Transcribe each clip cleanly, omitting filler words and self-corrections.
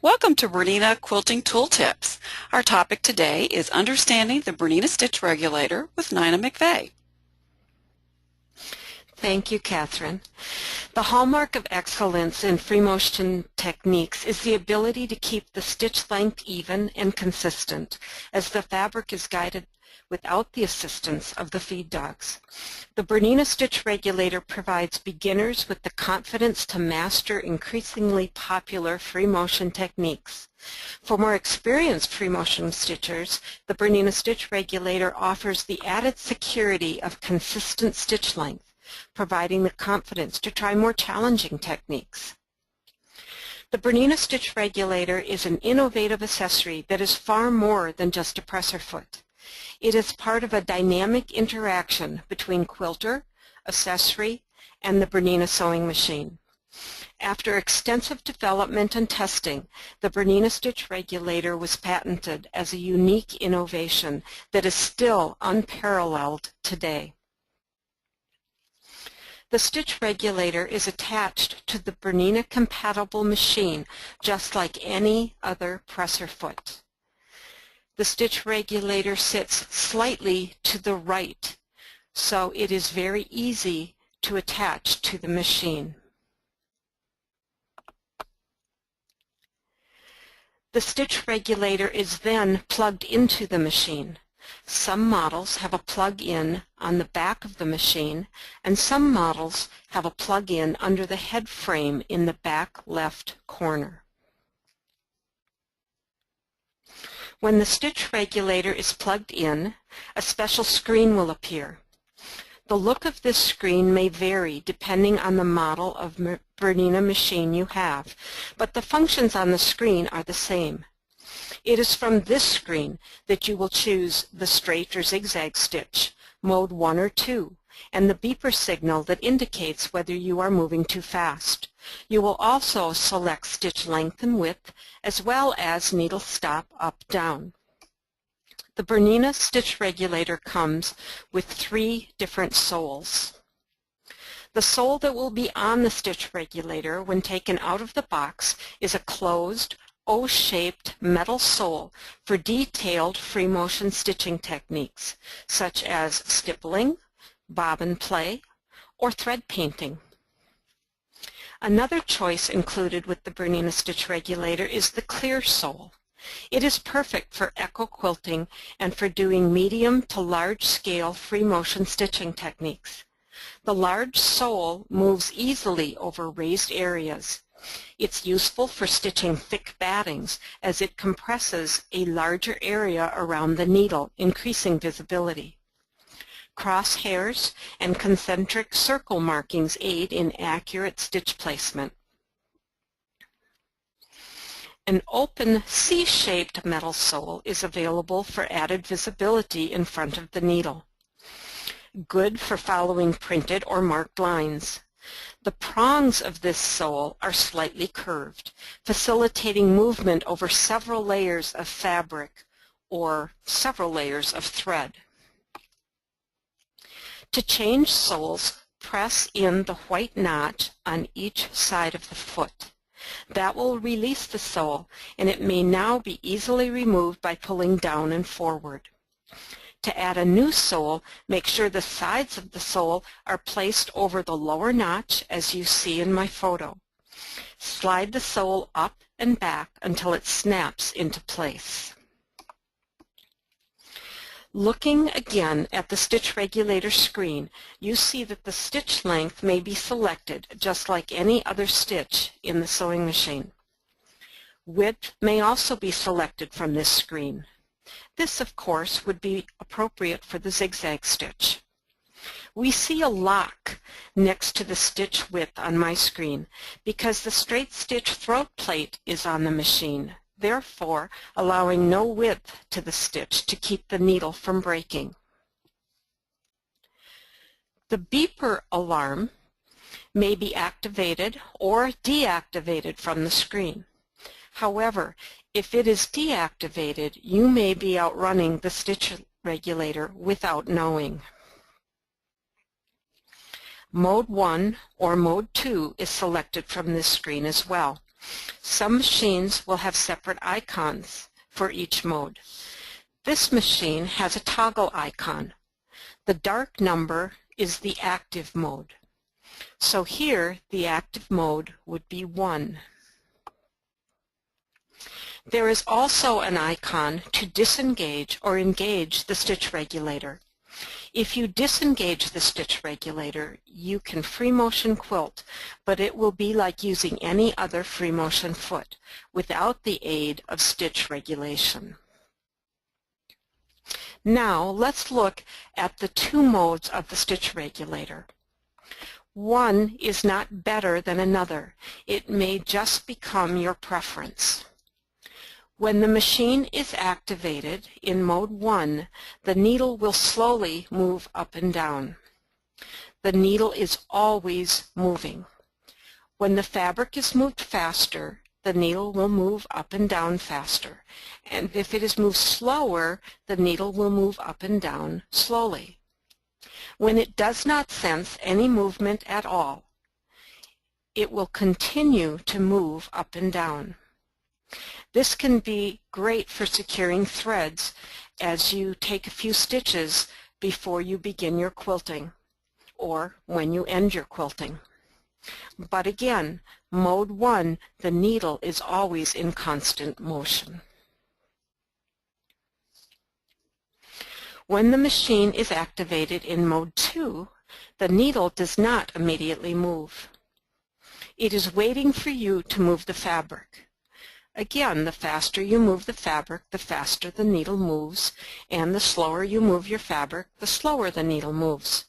Welcome to Bernina Quilting Tool Tips. Our topic today is understanding the Bernina stitch regulator with Nina McVeigh. Thank you, Catherine. The hallmark of excellence in free motion techniques is the ability to keep the stitch length even and consistent as the fabric is guided without the assistance of the feed dogs. The Bernina stitch regulator provides beginners with the confidence to master increasingly popular free motion techniques. For more experienced free motion stitchers, the Bernina stitch regulator offers the added security of consistent stitch length, providing the confidence to try more challenging techniques. The Bernina stitch regulator is an innovative accessory that is far more than just a presser foot. It is part of a dynamic interaction between quilter, accessory, and the Bernina sewing machine. After extensive development and testing, the Bernina stitch regulator was patented as a unique innovation that is still unparalleled today. The stitch regulator is attached to the Bernina compatible machine just like any other presser foot. The stitch regulator sits slightly to the right, so it is very easy to attach to the machine. The stitch regulator is then plugged into the machine. Some models have a plug-in on the back of the machine, and some models have a plug-in under the head frame in the back left corner. When the stitch regulator is plugged in, a special screen will appear. The look of this screen may vary depending on the model of Bernina machine you have, but the functions on the screen are the same. It is from this screen that you will choose the straight or zigzag stitch, mode 1 or 2, and the beeper signal that indicates whether you are moving too fast. You will also select stitch length and width, as well as needle stop up-down. The Bernina stitch regulator comes with 3 different soles. The sole that will be on the stitch regulator when taken out of the box is a closed, O-shaped metal sole for detailed free motion stitching techniques, such as stippling, bobbin play, or thread painting. Another choice included with the Bernina stitch regulator is the clear sole. It is perfect for echo quilting and for doing medium to large scale free motion stitching techniques. The large sole moves easily over raised areas. It's useful for stitching thick battings as it compresses a larger area around the needle, increasing visibility. Crosshairs and concentric circle markings aid in accurate stitch placement. An open C-shaped metal sole is available for added visibility in front of the needle. Good for following printed or marked lines. The prongs of this sole are slightly curved, facilitating movement over several layers of fabric or several layers of thread. To change soles, press in the white notch on each side of the foot. That will release the sole, and it may now be easily removed by pulling down and forward. To add a new sole, make sure the sides of the sole are placed over the lower notch as you see in my photo. Slide the sole up and back until it snaps into place. Looking again at the stitch regulator screen, you see that the stitch length may be selected just like any other stitch in the sewing machine. Width may also be selected from this screen. This, of course, would be appropriate for the zigzag stitch. We see a lock next to the stitch width on my screen because the straight stitch throat plate is on the machine, therefore allowing no width to the stitch to keep the needle from breaking. The beeper alarm may be activated or deactivated from the screen. However, if it is deactivated, you may be outrunning the stitch regulator without knowing. Mode 1 or Mode 2 is selected from this screen as well. Some machines will have separate icons for each mode. This machine has a toggle icon. The dark number is the active mode. So here the active mode would be 1. There is also an icon to disengage or engage the stitch regulator. If you disengage the stitch regulator, you can free motion quilt, but it will be like using any other free motion foot without the aid of stitch regulation. Now let's look at the two modes of the stitch regulator. One is not better than another. It may just become your preference. When the machine is activated in mode 1, the needle will slowly move up and down. The needle is always moving. When the fabric is moved faster, the needle will move up and down faster. And if it is moved slower, the needle will move up and down slowly. When it does not sense any movement at all, it will continue to move up and down. This can be great for securing threads as you take a few stitches before you begin your quilting or when you end your quilting. But again, mode 1, the needle is always in constant motion. When the machine is activated in mode 2, the needle does not immediately move. It is waiting for you to move the fabric. Again, the faster you move the fabric, the faster the needle moves, and the slower you move your fabric, the slower the needle moves.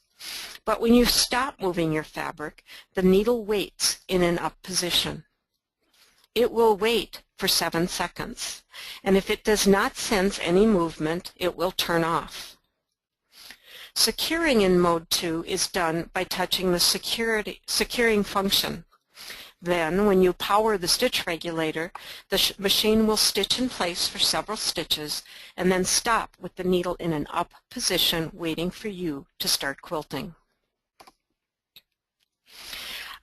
But when you stop moving your fabric, the needle waits in an up position. It will wait for 7 seconds, and if it does not sense any movement, it will turn off. Securing in mode 2 is done by touching the securing function. Then, when you power the stitch regulator, the machine will stitch in place for several stitches and then stop with the needle in an up position waiting for you to start quilting.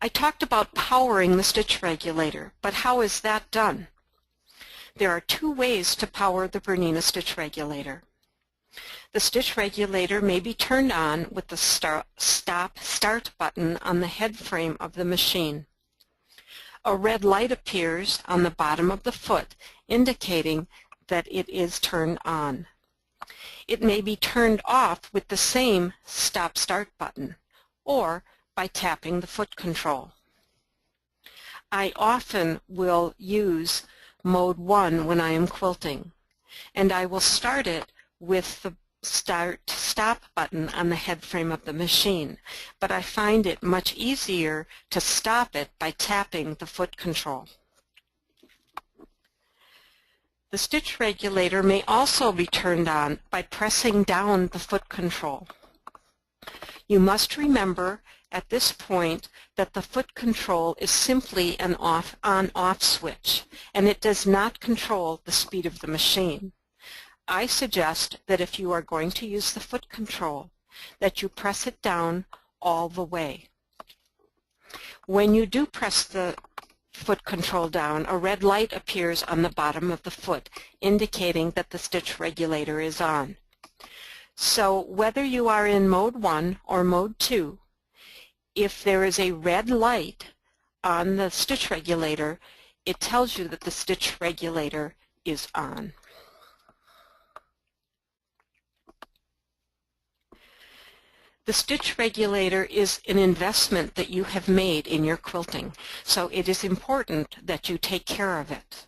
I talked about powering the stitch regulator, but how is that done? There are two ways to power the Bernina stitch regulator. The stitch regulator may be turned on with the start button on the head frame of the machine. A red light appears on the bottom of the foot indicating that it is turned on. It may be turned off with the same stop-start button or by tapping the foot control. I often will use mode 1 when I am quilting, and I will start it with the stop button on the head frame of the machine, but I find it much easier to stop it by tapping the foot control. The stitch regulator may also be turned on by pressing down the foot control. You must remember at this point that the foot control is simply an on-off switch, and it does not control the speed of the machine. I suggest that if you are going to use the foot control, that you press it down all the way. When you do press the foot control down, a red light appears on the bottom of the foot, indicating that the stitch regulator is on. So whether you are in mode 1 or mode 2, if there is a red light on the stitch regulator, it tells you that the stitch regulator is on. The stitch regulator is an investment that you have made in your quilting, so it is important that you take care of it.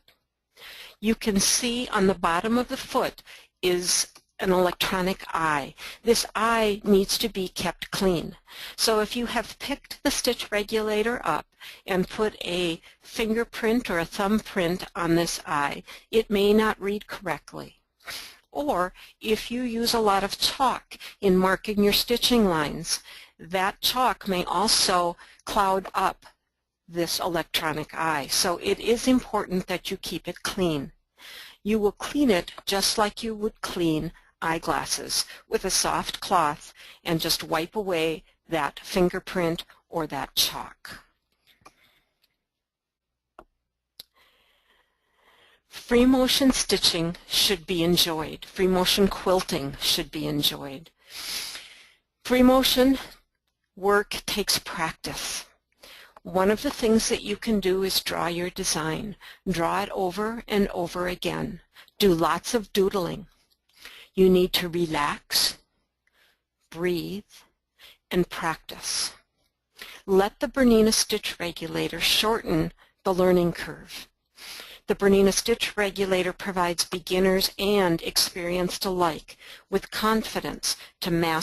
You can see on the bottom of the foot is an electronic eye. This eye needs to be kept clean. So if you have picked the stitch regulator up and put a fingerprint or a thumbprint on this eye, it may not read correctly. Or if you use a lot of chalk in marking your stitching lines, that chalk may also cloud up this electronic eye. So it is important that you keep it clean. You will clean it just like you would clean eyeglasses with a soft cloth and just wipe away that fingerprint or that chalk. Free motion stitching should be enjoyed. Free motion quilting should be enjoyed. Free motion work takes practice. One of the things that you can do is draw your design. Draw it over and over again. Do lots of doodling. You need to relax, breathe, and practice. Let the Bernina stitch regulator shorten the learning curve. The Bernina stitch regulator provides beginners and experienced alike with confidence to master